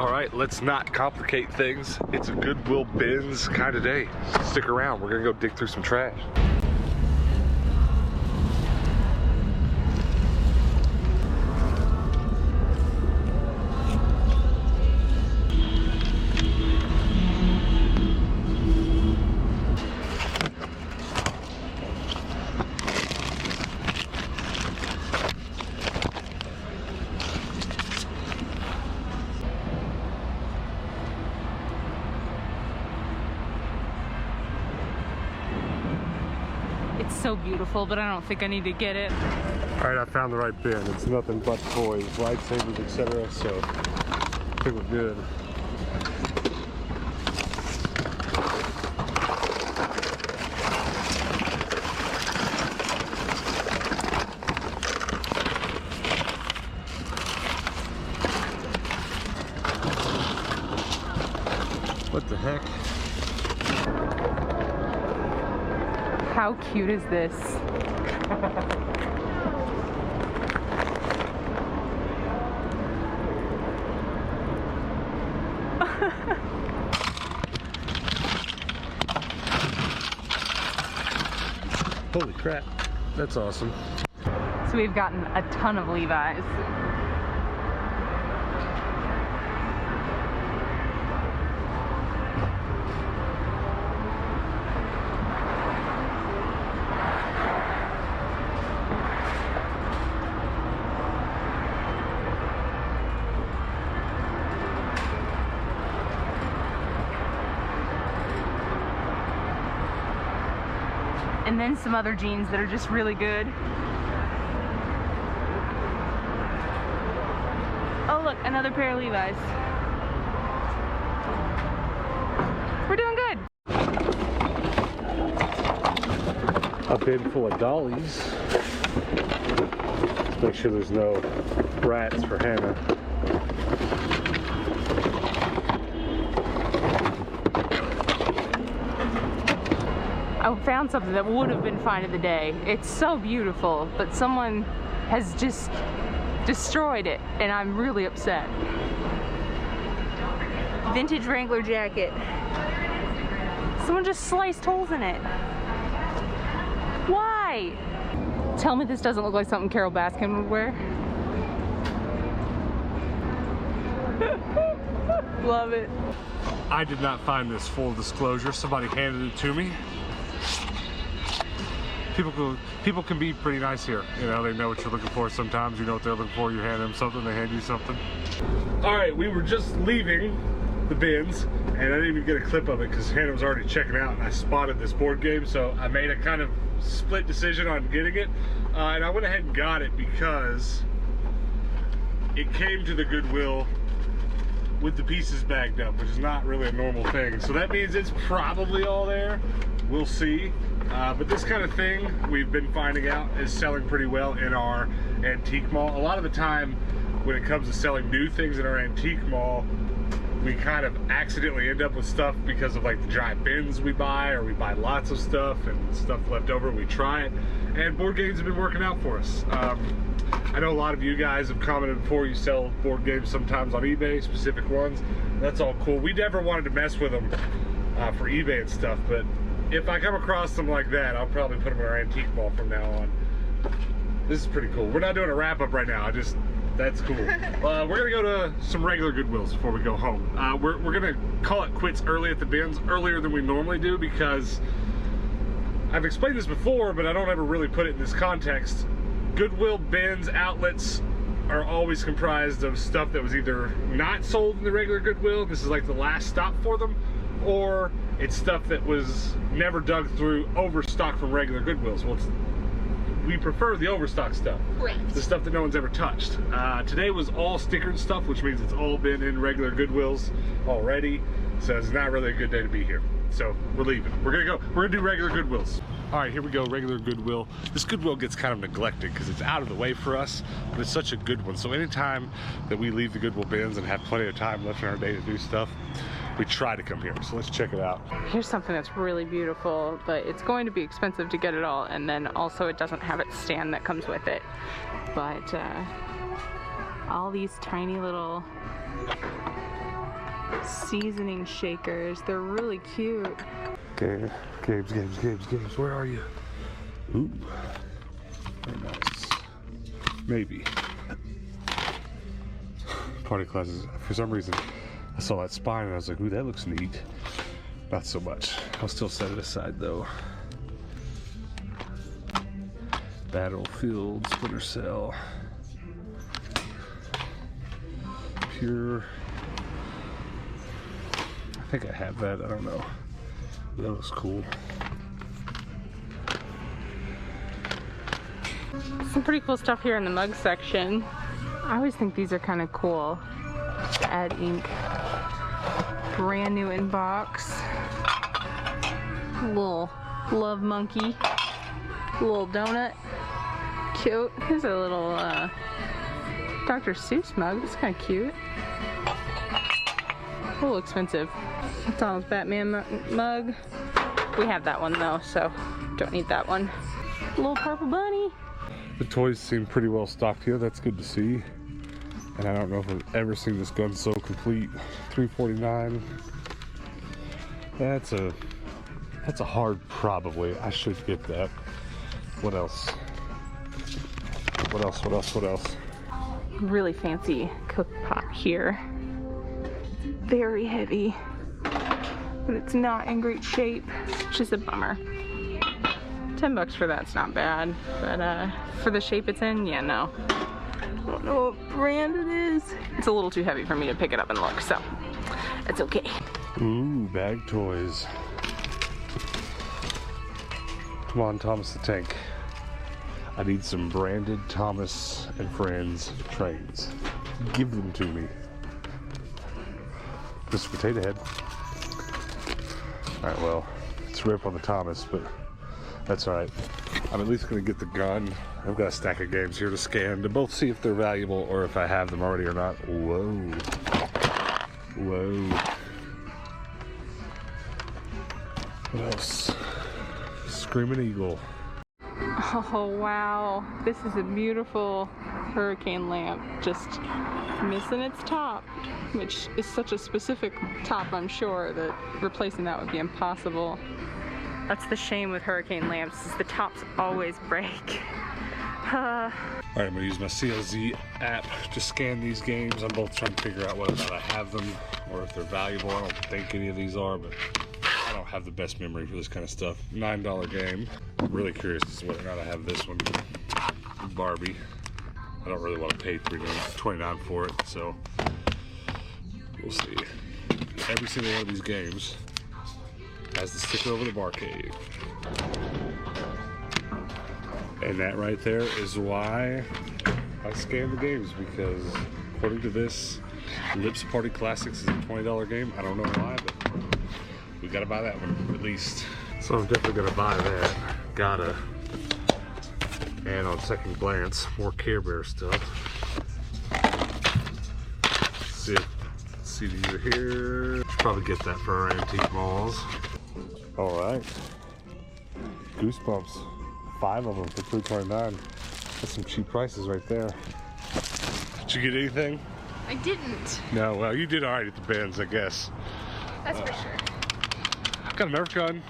All right, let's not complicate things. It's a Goodwill bins kind of day. Stick around, we're gonna go dig through some trash. It's so beautiful, but I don't think I need to get it. All right, I found the right bin. It's nothing but toys, lightsabers, etc. So I think we're good. What the heck? How cute is this? Holy crap, that's awesome. So we've gotten a ton of Levi's. And then some other jeans that are just really good. Oh look, another pair of Levi's. We're doing good. A bin full of dollies. Let's make sure there's no rats for Hannah. I found something that would have been find of the day. It's so beautiful, but someone has just destroyed it, and I'm really upset. Vintage Wrangler jacket. Someone just sliced holes in it. Why? Tell me this doesn't look like something Carol Baskin would wear. Love it. I did not find this, full disclosure. Somebody handed it to me. People can be pretty nice here. You know, they know what you're looking for sometimes. You know what they're looking for. You hand them something, they hand you something. All right, we were just leaving the bins, and I didn't even get a clip of it because Hannah was already checking out, and I spotted this board game, so I made a kind of split decision on getting it. And I went ahead and got it because it came to the Goodwill with the pieces bagged up, which is not really a normal thing. So that means it's probably all there. We'll see. But this kind of thing we've been finding out is selling pretty well in our antique mall. A lot of the time when it comes to selling new things in our antique mall, we kind of accidentally end up with stuff because of like the dry bins we buy, or we buy lots of stuff and stuff left over and we try it. And board games have been working out for us. I know a lot of you guys have commented before, you sell board games sometimes on eBay, specific ones. That's all cool. We never wanted to mess with them for eBay and stuff, but if I come across them like that, I'll probably put them in our antique mall from now on. This is pretty cool. We're not doing a wrap up right now. That's cool. We're gonna go to some regular Goodwills before we go home. We're gonna call it quits early at the bins, earlier than we normally do, because I've explained this before, but I don't ever really put it in this context. Goodwill bins, outlets are always comprised of stuff that was either not sold in the regular Goodwill, this is like the last stop for them, or it's stuff that was never dug through, overstock from regular Goodwills. Well, we prefer the overstock stuff. Right. The stuff that no one's ever touched. Today was all stickered stuff, which means it's all been in regular Goodwills already. So it's not really a good day to be here. So we're leaving. We're gonna do regular Goodwills. All right, here we go, regular Goodwill. This Goodwill gets kind of neglected because it's out of the way for us, but it's such a good one. So anytime that we leave the Goodwill bins and have plenty of time left in our day to do stuff, we try to come here. So let's check it out. Here's something that's really beautiful, but it's going to be expensive to get it all, and then also it doesn't have its stand that comes with it. But all these tiny little seasoning shakers. They're really cute. Okay, games. Where are you? Ooh, very nice. Maybe. Party classes. For some reason, I saw that spine and I was like, ooh, that looks neat. Not so much. I'll still set it aside though. Battlefield, Splinter Cell. Pure. I think I have that. I don't know. That looks cool. Some pretty cool stuff here in the mug section. I always think these are kind of cool. Add ink. Brand new in box. Little love monkey. Little donut. Cute. Here's a little Dr. Seuss mug. It's kind of cute. A little expensive. McDonald's Batman mug. We have that one though, so don't need that one. Little purple bunny. The toys seem pretty well stocked here. That's good to see. And I don't know if I've ever seen this gun so complete. $349. That's a hard probably. I should get that. What else? What else? Really fancy cook pot here. Very heavy, but it's not in great shape, which is a bummer. $10 for that's not bad, but for the shape it's in, yeah, no. I don't know what brand it is. It's a little too heavy for me to pick it up and look, so it's okay. Ooh, bag toys. Come on, Thomas the Tank. I need some branded Thomas and Friends trains. Give them to me. Just a potato head. Alright, well, it's a rip on the Thomas, but that's alright. I'm at least going to get the gun. I've got a stack of games here to scan to both see if they're valuable or if I have them already or not. Whoa. Whoa. What else? Screaming Eagle. Oh wow, this is a beautiful hurricane lamp, just missing its top, which is such a specific top, I'm sure, that replacing that would be impossible. That's the shame with hurricane lamps, is the tops always break. Alright, I'm going to use my CLZ app to scan these games. I'm both trying to figure out whether or not I have them or if they're valuable. I don't think any of these are, but I don't have the best memory for this kind of stuff. $9 game. I'm really curious as to whether or not I have this one. Barbie. I don't really want to pay $3.29 for it, so we'll see. Every single one of these games has the sticker over the barcade. And that right there is why I scan the games, because according to this, Lips Party Classics is a $20 game. I don't know why, but we gotta buy that one at least. So I'm definitely gonna buy that. Gotta. And on second glance, more Care Bear stuff. See if CDs are here. Should probably get that for our antique malls. All right. Goosebumps. 5 of them for $3.29. That's some cheap prices right there. Did you get anything? I didn't. No, well, you did all right at the bins, I guess. That's for sure. I've got a Nerf gun.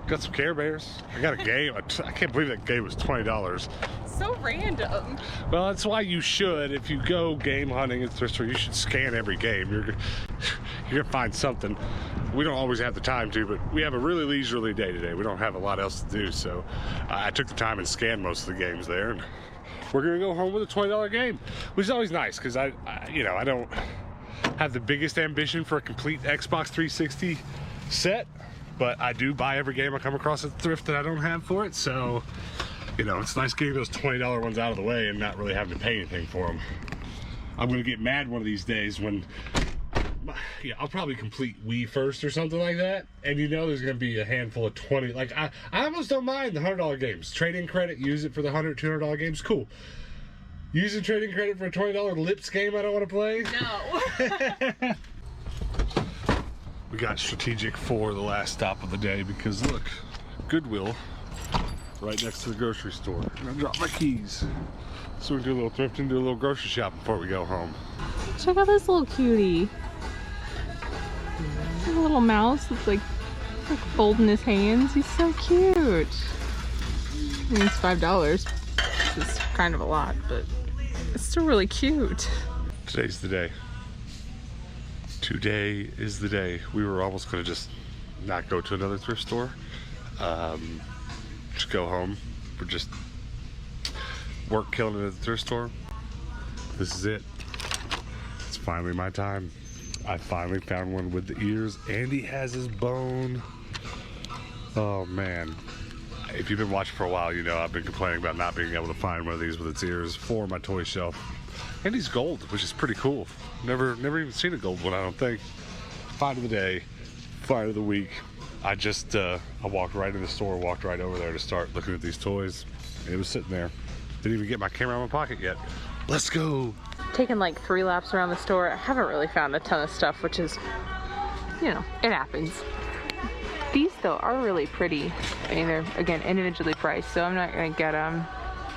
Got some Care Bears. I got a game. I can't believe that game was $20. So random. Well, that's why you should. If you go game hunting at Thrift store, you should scan every game. You're gonna find something. We don't always have the time to, but we have a really leisurely day today. We don't have a lot else to do, so I took the time and scanned most of the games there. And we're gonna go home with a $20 game, which is always nice because I don't have the biggest ambition for a complete Xbox 360 set, but I do buy every game I come across at Thrift that I don't have for it. So, it's nice getting those $20 ones out of the way and not really having to pay anything for them. I'm gonna get mad one of these days when, I'll probably complete Wii first or something like that, and there's gonna be a handful of 20. Like I almost don't mind the $100 games. Trade-in credit, use it for the $100, $200 games, cool. Using trading credit for a $20 Lips game I don't want to play? No. We got strategic for the last stop of the day because look, Goodwill, right next to the grocery store. I'm gonna drop my keys. So we can do a little thrifting, do a little grocery shopping before we go home. Check out this little cutie. A little mouse with like folding his hands. He's so cute. I mean, it's $5. It's kind of a lot, but it's still really cute. Today's the day. Today is the day. We were almost gonna just not go to another thrift store. Just go home. We're just work killing it at the thrift store. This is it. It's finally my time. I finally found one with the ears, and he has his bone. Oh man. If you've been watching for a while, you know I've been complaining about not being able to find one of these with its ears for my toy shelf. And he's gold, which is pretty cool. Never even seen a gold one, I don't think. Find of the day, find of the week. I just, I walked right in the store, walked right over there to start looking at these toys. It was sitting there. Didn't even get my camera out of my pocket yet. Let's go. Taken like 3 laps around the store. I haven't really found a ton of stuff, which is, you know, it happens. These though are really pretty. I mean, they're again individually priced, so I'm not gonna get them,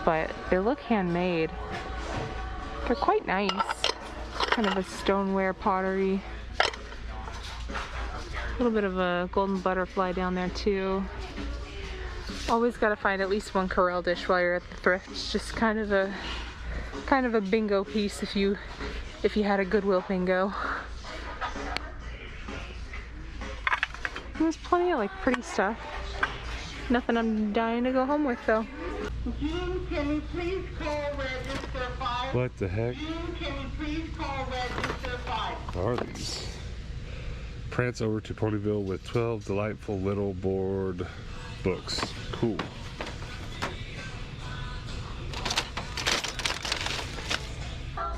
but they look handmade. They're quite nice. Kind of a stoneware pottery. A little bit of a golden butterfly down there too. Always gotta find at least one Corelle dish while you're at the thrift. It's just kind of a bingo piece if you had a Goodwill bingo. There's plenty of like pretty stuff. Nothing I'm dying to go home with though. June, can you please call register 5? What the heck? June, can you please call register 5? What are these? Prance over to Ponyville with 12 delightful little board books. Cool.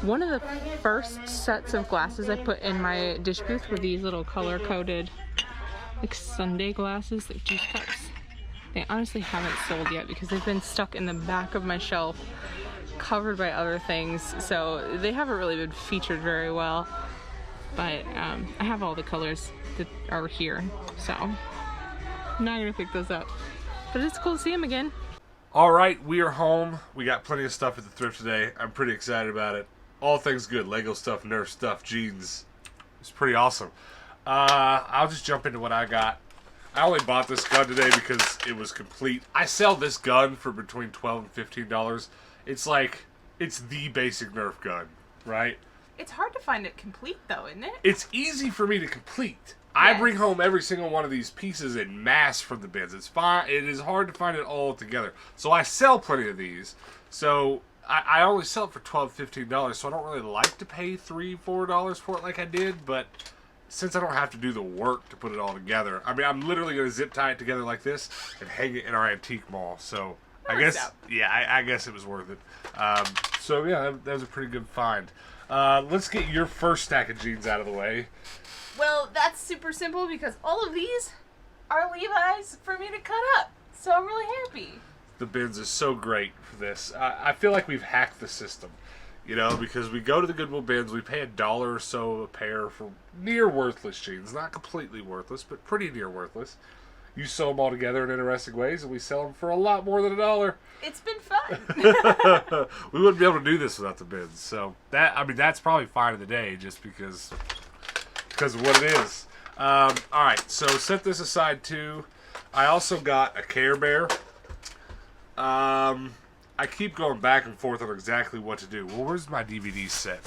One of the first sets of glasses I put in my dish booth were these little color-coded like Sunday glasses, like juice cups. They honestly haven't sold yet because they've been stuck in the back of my shelf covered by other things, so they haven't really been featured very well, but I have all the colors that are here, so I'm not gonna pick those up, but it's cool to see them again. All right, we are home. We got plenty of stuff at the thrift today. I'm pretty excited about it. All things good. Lego stuff, Nerf stuff, jeans. It's pretty awesome. I'll just jump into what I got. I only bought this gun today because it was complete. I sell this gun for between $12 and $15. It's like, it's the basic Nerf gun, right? It's hard to find it complete though, isn't it? It's easy for me to complete. I bring home every single one of these pieces in mass from the bins. It's fine. It is hard to find it all together. So I sell plenty of these. So I only sell it for $12, $15. So I don't really like to pay $3, $4 for it like I did. But since I don't have to do the work to put it all together, I mean, I'm literally going to zip tie it together like this and hang it in our antique mall. So I guess, yeah, I guess it was worth it. So yeah, that was a pretty good find. Let's get your first stack of jeans out of the way. Well, that's super simple because all of these are Levi's for me to cut up. So I'm really happy. The bins is so great for this. I feel like we've hacked the system, you know, because we go to the Goodwill bins, we pay $1 or so a pair for near worthless jeans. Not completely worthless, but pretty near worthless. You sew them all together in interesting ways, and we sell them for a lot more than $1. It's been fun. We wouldn't be able to do this without the bins. So that, I mean, that's probably fine of the day just because of what it is. All right, so set this aside too. I also got a Care Bear. I keep going back and forth on exactly what to do. Well, where's my DVD set?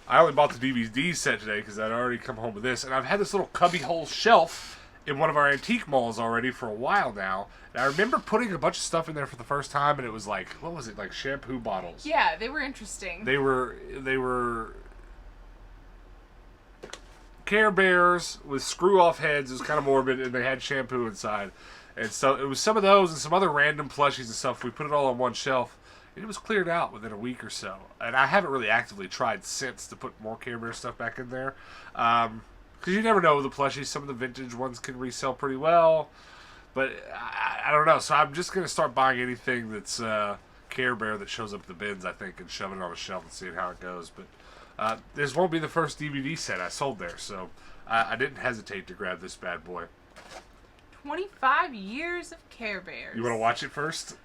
I only bought the DVD set today because I'd already come home with this, and I've had this little cubbyhole shelf in one of our antique malls already for a while now. And I remember putting a bunch of stuff in there for the first time, and it was like, what was it, like shampoo bottles? Yeah, they were interesting. They were Care Bears with screw-off heads. It was kind of morbid, and they had shampoo inside. And so it was some of those and some other random plushies and stuff. We put it all on one shelf, and it was cleared out within a week or so. And I haven't really actively tried since to put more Care Bear stuff back in there. Because you never know with the plushies. Some of the vintage ones can resell pretty well. But I don't know. So I'm just going to start buying anything that's Care Bear that shows up at the bins, I think, and shoving it on a shelf and seeing how it goes. But this won't be the first DVD set I sold there. So I didn't hesitate to grab this bad boy. 25 years of Care Bears. You want to watch it first?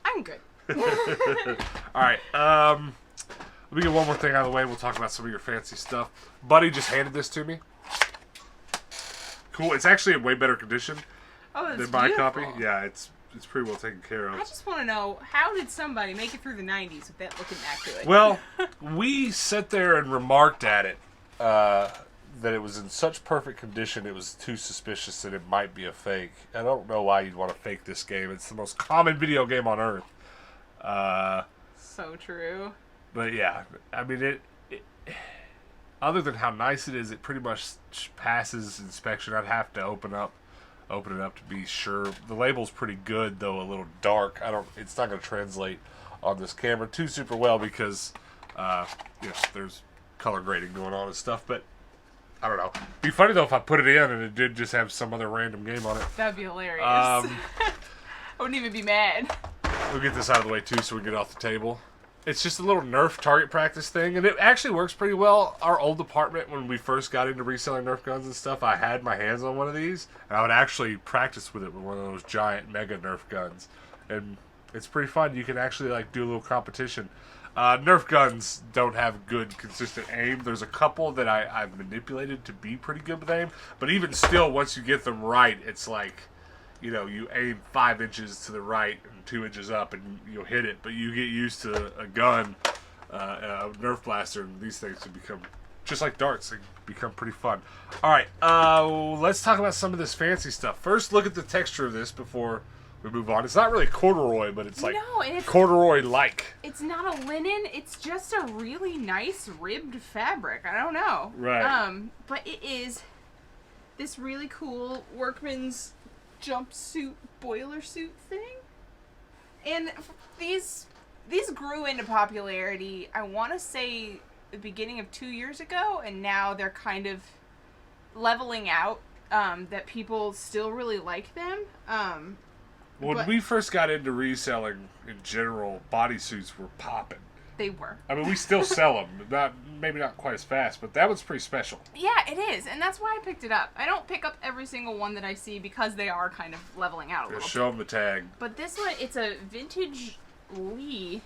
I'm good. All right. Let me get one more thing out of the way. We'll talk about some of your fancy stuff. Buddy just handed this to me. Cool. It's actually in way better condition than my copy. Yeah, it's pretty well taken care of. I just want to know, how did somebody make it through the 90s with that looking immaculate? Well, we sat there and remarked at it that it was in such perfect condition it was too suspicious that it might be a fake. I don't know why you'd want to fake this game. It's the most common video game on Earth. So true. But yeah, I mean, it other than how nice it is, it pretty much passes inspection. I'd have to open it up to be sure. The label's pretty good, though a little dark. It's not going to translate on this camera too super well because there's color grading going on and stuff. But I don't know. It'd be funny though if I put it in and it did just have some other random game on it. That'd be hilarious. I wouldn't even be mad. We'll get this out of the way too, so we get off the table. It's just a little Nerf target practice thing, and it actually works pretty well. Our old apartment, when we first got into reselling Nerf guns and stuff, I had my hands on one of these, and I would actually practice with it with one of those giant mega Nerf guns. And it's pretty fun. You can actually like do a little competition. Nerf guns don't have good, consistent aim. There's a couple that I've manipulated to be pretty good with aim, but even still, once you get them right, it's like, you aim 5 inches to the right and 2 inches up and you'll hit it, but you get used to a gun, a Nerf blaster, and these things can become, just like darts, they become pretty fun. Alright, let's talk about some of this fancy stuff. First, look at the texture of this before we move on. It's not really corduroy, but it's like corduroy-like. It's not a linen, it's just a really nice ribbed fabric. I don't know. Right. But it is this really cool workman's jumpsuit, boiler suit thing. And these grew into popularity, I want to say, the beginning of 2 years ago, and now they're kind of leveling out, that people still really like them. When we first got into reselling in general, bodysuits were popping. They were. I mean, we still sell them. Maybe not quite as fast, but that was pretty special. Yeah, it is, and that's why I picked it up. I don't pick up every single one that I see because they are kind of leveling out a little bit. Show them the tag. But this one, it's a vintage Lee.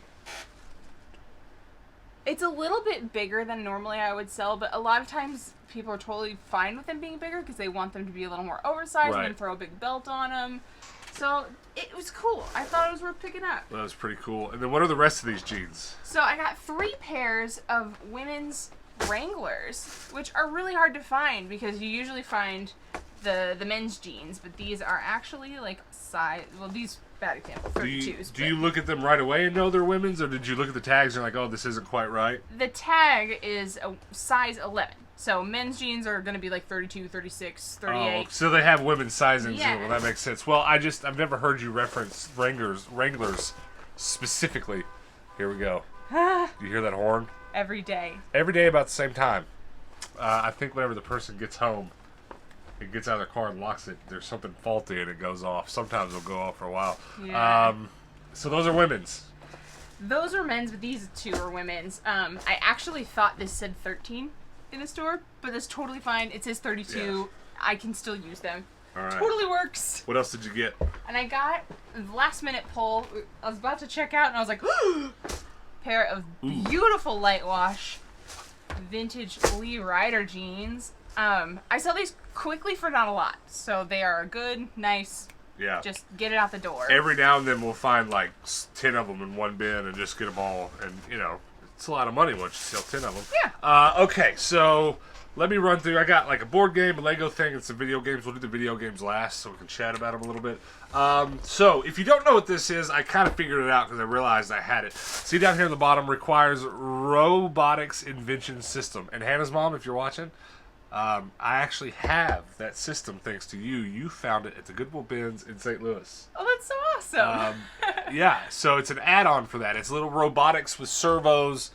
It's a little bit bigger than normally I would sell, but a lot of times people are totally fine with them being bigger because they want them to be a little more oversized and then throw a big belt on them. So it was cool. I thought it was worth picking up. That was pretty cool. And then what are the rest of these jeans? So I got 3 pairs of women's Wranglers, which are really hard to find because you usually find the men's jeans, but these are actually like size. Well, these bad example 32s. Do you look at them right away and know they're women's, or did you look at the tags and you're like, oh, this isn't quite right? The tag is a size 11. So men's jeans are going to be like 32, 36, 38. Oh, so they have women's sizings. Yes. Well, that makes sense. Well, I've never heard you reference Wranglers specifically. Here we go. You hear that horn? Every day. Every day about the same time. I think whenever the person gets home and gets out of their car and locks it, there's something faulty and it goes off. Sometimes it'll go off for a while. Yeah. So those are women's. Those are men's, but these 2 are women's. I actually thought this said 13 in the store, but that's totally fine. It says 32. Yeah. I can still use them. All right. Totally works. What else did you get? And I got the last minute pull. I was about to check out and I was like, pair of beautiful light wash vintage Lee Rider jeans. I sell these quickly for not a lot, so they are good, nice. Yeah. Just get it out the door. Every now and then we'll find like 10 of them in one bin and just get them all, and it's a lot of money once you sell 10 of them. Yeah. Okay, so let me run through. I got like a board game, a Lego thing, and some video games. We'll do the video games last so we can chat about them a little bit. So if you don't know what this is, I kind of figured it out because I realized I had it. See down here at the bottom, requires robotics invention system. And Hannah's mom, if you're watching, I actually have that system thanks to you. You found it at the Goodwill bins in St. Louis. Oh, that's so awesome. Yeah, so it's an add-on for that. It's little robotics with servos.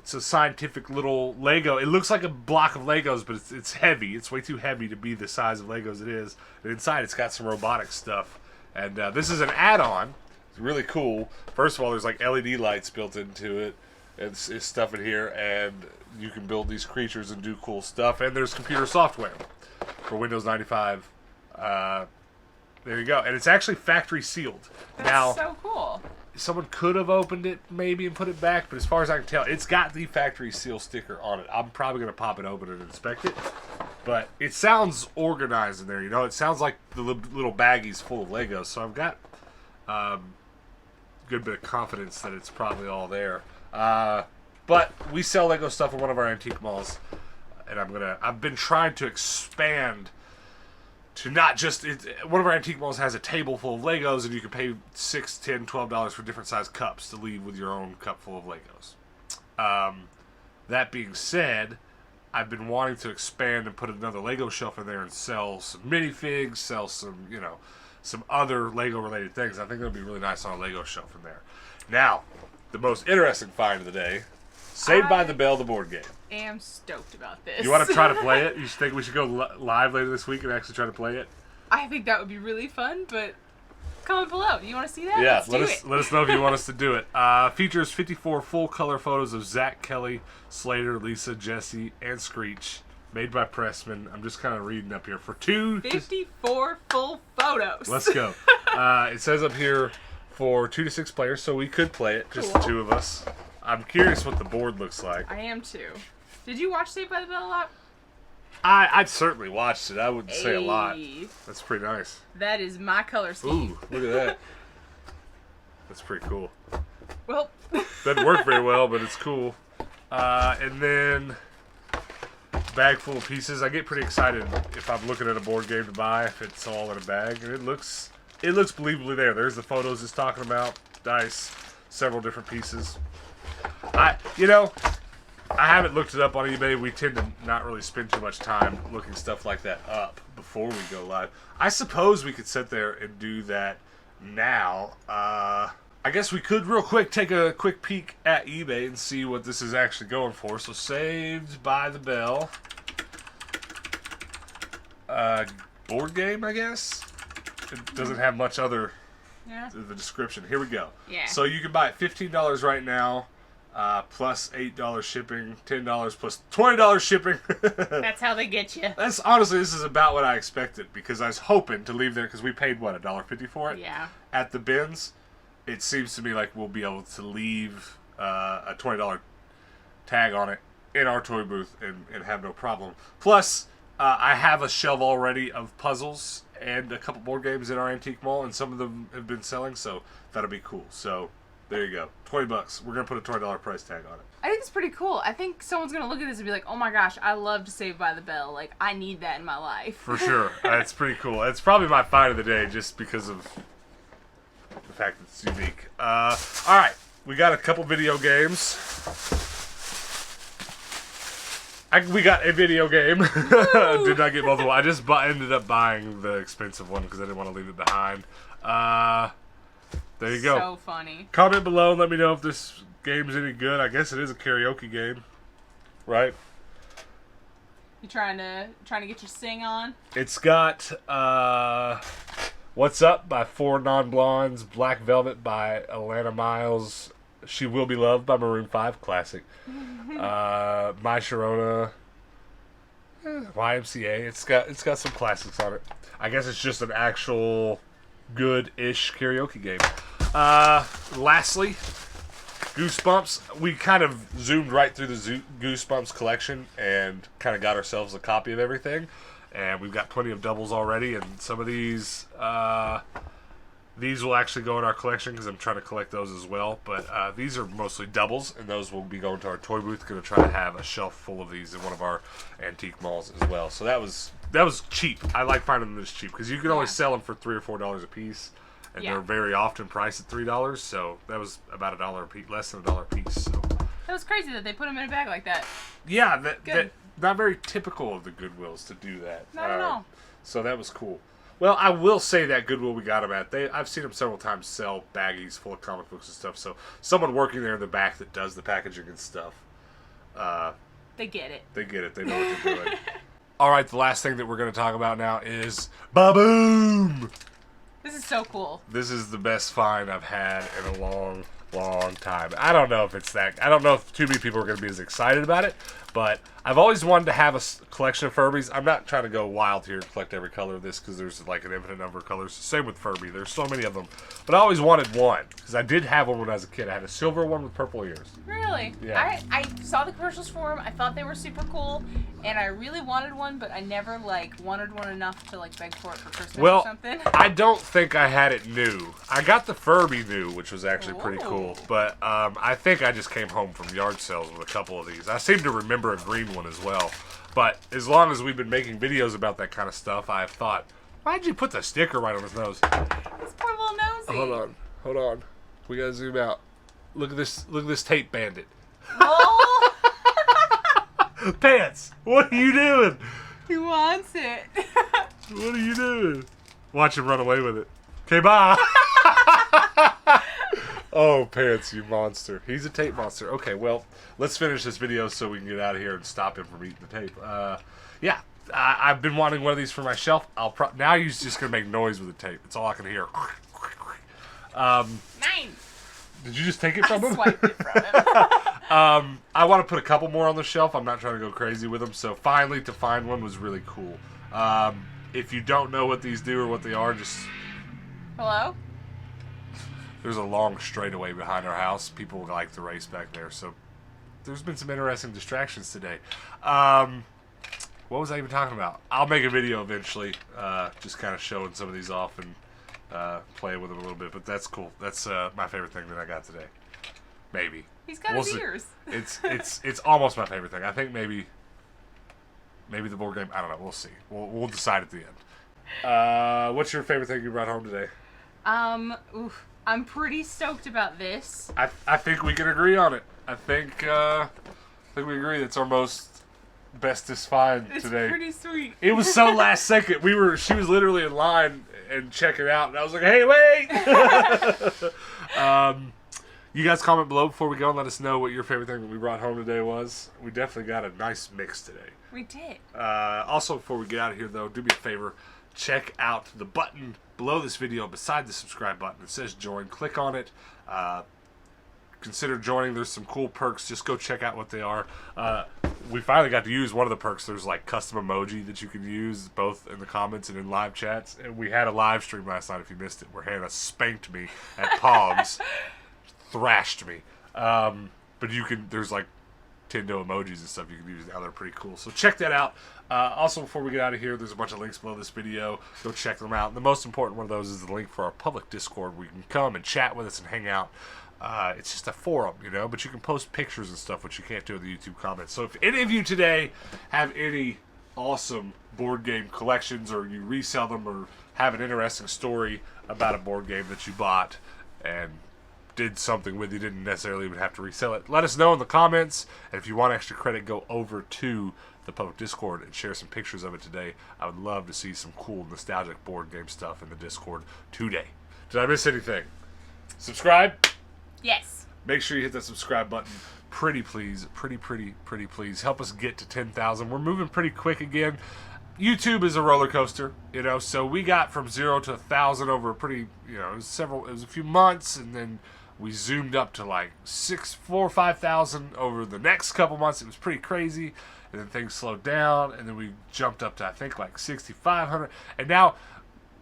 It's a scientific little Lego. It looks like a block of Legos, but it's heavy. It's way too heavy to be the size of Legos it is. And inside, it's got some robotic stuff. And this is an add-on. It's really cool. First of all, there's like LED lights built into it. It's stuff in here, and you can build these creatures and do cool stuff. And there's computer software for Windows 95. There you go. And it's actually factory sealed. That's so cool. someone could have opened it maybe and put it back, but as far as I can tell, it's got the factory seal sticker on it. I'm probably going to pop it open and inspect it, but it sounds organized in there, you know? It sounds like the little baggies full of Legos, so I've got a good bit of confidence that it's probably all there. But we sell Lego stuff at one of our antique malls, and I've been trying to expand to not just, one of our antique malls has a table full of Legos, and you can pay $6, $10, $12 for different size cups to leave with your own cup full of Legos. That being said, I've been wanting to expand and put another Lego shelf in there and sell some minifigs, sell some, you know, some other Lego related things. I think it'll be really nice on a Lego shelf in there. Now, the most interesting find of the day, Saved by the Bell, the board game. I am stoked about this. You want to try to play it? You think we should go live later this week and actually try to play it? I think that would be really fun, but comment below. You want to see that? Yeah, let us know if you want us to do it. Features 54 full-color photos of Zach, Kelly, Slater, Lisa, Jesse, and Screech, made by Pressman. I'm just kind of reading up here. For 54 full photos. Let's go. It says up here for 2 to 6 players, so we could play it, just the two of us. I'm curious what the board looks like. I am too. Did you watch Saved by the Bell a lot? I'd certainly watched it. I wouldn't say a lot. That's pretty nice. That is my color scheme. Ooh, look at that. That's pretty cool. Well. Doesn't work very well, but it's cool. And then bag full of pieces. I get pretty excited if I'm looking at a board game to buy, if it's all in a bag. And it looks believably there. There's the photos it's talking about. Dice. Several different pieces. I haven't looked it up on eBay. We tend to not really spend too much time looking stuff like that up before we go live. I suppose we could sit there and do that now. I guess we could real quick take a quick peek at eBay and see what this is actually going for. So Saved by the Bell. Board game, I guess? It doesn't have much other... Yeah. The description. Here we go. Yeah. So you can buy it $15 right now, plus $8 shipping, $10 plus $20 shipping. That's how they get you. That's honestly, this is about what I expected, because I was hoping to leave there, because we paid what, $1.50 for it? Yeah. At the bins, it seems to me like we'll be able to leave a $20 tag on it in our toy booth and have no problem. Plus, I have a shelf already of puzzles and a couple board games in our antique mall, and some of them have been selling, so that'll be cool. So there you go, $20. We're gonna put a $20 price tag on it. I think it's pretty cool. I think someone's gonna look at this and be like, "Oh my gosh, I loved Saved by the Bell. Like, I need that in my life." For sure, it's pretty cool. It's probably my find of the day, just because of the fact that it's unique. All right, we got a couple video games. We got a video game. Did not get both of them. I just ended up buying the expensive one because I didn't want to leave it behind. There you go. So funny. Comment below and let me know if this game's any good. I guess it is a karaoke game, right? You trying to get your sing on? It's got What's Up by Four Non-Blondes, Black Velvet by Alana Miles, She Will Be Loved by Maroon 5, classic. My Sharona, YMCA. It's got some classics on it. I guess it's just an actual good-ish karaoke game. Lastly, Goosebumps. We kind of zoomed right through the Goosebumps collection and kind of got ourselves a copy of everything. And we've got plenty of doubles already, and some of these will actually go in our collection because I'm trying to collect those as well. But these are mostly doubles, and those will be going to our toy booth. Going to try to have a shelf full of these in one of our antique malls as well. So that was cheap. I like finding them this cheap because you can always sell them for $3 or $4 a piece, and they're very often priced at $3. So that was about $1 a piece, less than $1 a piece. So that was crazy that they put them in a bag like that. Yeah, that not very typical of the Goodwills to do that. Not at all. So that was cool. Well, I will say that Goodwill we got them at. I've seen them several times sell baggies full of comic books and stuff. So someone working there in the back that does the packaging and stuff. They get it. They get it. They know what they're doing. All right, the last thing that we're going to talk about now is Ba-Boom! This is so cool. This is the best find I've had in a long time. I don't know if it's that. I don't know if too many people are going to be as excited about it, but I've always wanted to have a collection of Furbies. I'm not trying to go wild here and collect every color of this because there's like an infinite number of colors. Same with Furby. There's so many of them. But I always wanted one because I did have one when I was a kid. I had a silver one with purple ears. Really? Yeah. I saw the commercials for them. I thought they were super cool, and I really wanted one, but I never like wanted one enough to like beg for it for Christmas or something. I don't think I had it new. I got the Furby new, which was actually pretty cool. But I think I just came home from yard sales with a couple of these. I seem to remember a green one as well. But as long as we've been making videos about that kind of stuff, I've thought, why'd you put the sticker right on his nose? His poor little nosy. Hold on. We gotta zoom out. Look at this tape bandit. Oh! Pants, what are you doing? He wants it. What are you doing? Watch him run away with it. Okay, bye. Oh, Pants, you monster. He's a tape monster. Okay, well, let's finish this video so we can get out of here and stop him from eating the tape. Yeah, I've been wanting one of these for my shelf. Now he's just going to make noise with the tape. It's all I can hear. Mine. Did you just take it from him? I swiped it from him. I want to put a couple more on the shelf. I'm not trying to go crazy with them. So finally, to find one was really cool. If you don't know what these do or what they are, just... Hello? There's a long straightaway behind our house. People like to race back there, so there's been some interesting distractions today. What was I even talking about? I'll make a video eventually, just kind of showing some of these off and playing with them a little bit, but that's cool. That's my favorite thing that I got today. Maybe. He's got his ears. It's almost my favorite thing. I think maybe the board game. I don't know. We'll see. We'll decide at the end. What's your favorite thing you brought home today? I'm pretty stoked about this. I think we can agree on it. I think we agree that's our bestest find today. It's pretty sweet. It was so last second. She was literally in line and checking out, and I was like, "Hey, wait!" You guys comment below before we go and let us know what your favorite thing that we brought home today was. We definitely got a nice mix today. We did. Also, before we get out of here, though, do me a favor. Check out the button below this video beside the subscribe button. It says join. Click on it. Consider joining. There's some cool perks. Just go check out what they are. We finally got to use one of the perks. There's like custom emoji that you can use both in the comments and in live chats. And we had a live stream last night if you missed it where Hannah spanked me at Pogs. Thrashed me. But you can, there's like Tindo emojis and stuff you can use now. They're pretty cool. So check that out. Also, before we get out of here, there's a bunch of links below this video. Go check them out. And the most important one of those is the link for our public Discord where you can come and chat with us and hang out. It's just a forum, you know, but you can post pictures and stuff, which you can't do in the YouTube comments. So if any of you today have any awesome board game collections or you resell them or have an interesting story about a board game that you bought and did something with, you didn't necessarily even have to resell it, let us know in the comments. And if you want extra credit, go over to the public Discord and share some pictures of it today. I would love to see some cool nostalgic board game stuff in the Discord today. Did I miss anything? Subscribe? Yes. Make sure you hit that subscribe button. Pretty please. Pretty please. Help us get to 10,000. We're moving pretty quick again. YouTube is a roller coaster, you know, so we got from 0 to 1,000 over a pretty, you know, it was a few months, and then we zoomed up to like 4,000 or 5,000 over the next couple months. It was pretty crazy, and then things slowed down, and then we jumped up to, I think, like 6,500, and now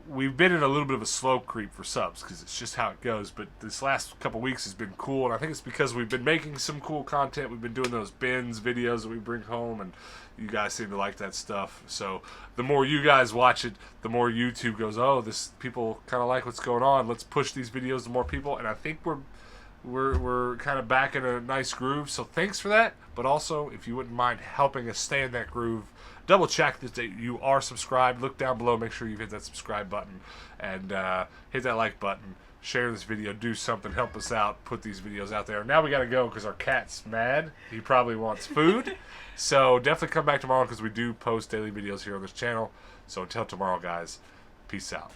we've been in a little bit of a slow creep for subs because it's just how it goes. But this last couple weeks has been cool, and I think it's because we've been making some cool content. We've been doing those bins videos that we bring home, and you guys seem to like that stuff. So the more you guys watch it, the more YouTube goes, oh, this people kind of like what's going on. Let's push these videos to more people. And I think we're kind of back in a nice groove. So thanks for that. But also, if you wouldn't mind helping us stay in that groove, double check that you are subscribed. Look down below. Make sure you hit that subscribe button and hit that like button. Share this video. Do something. Help us out. Put these videos out there. Now we got to go because our cat's mad. He probably wants food. So definitely come back tomorrow because we do post daily videos here on this channel. So until tomorrow, guys, peace out.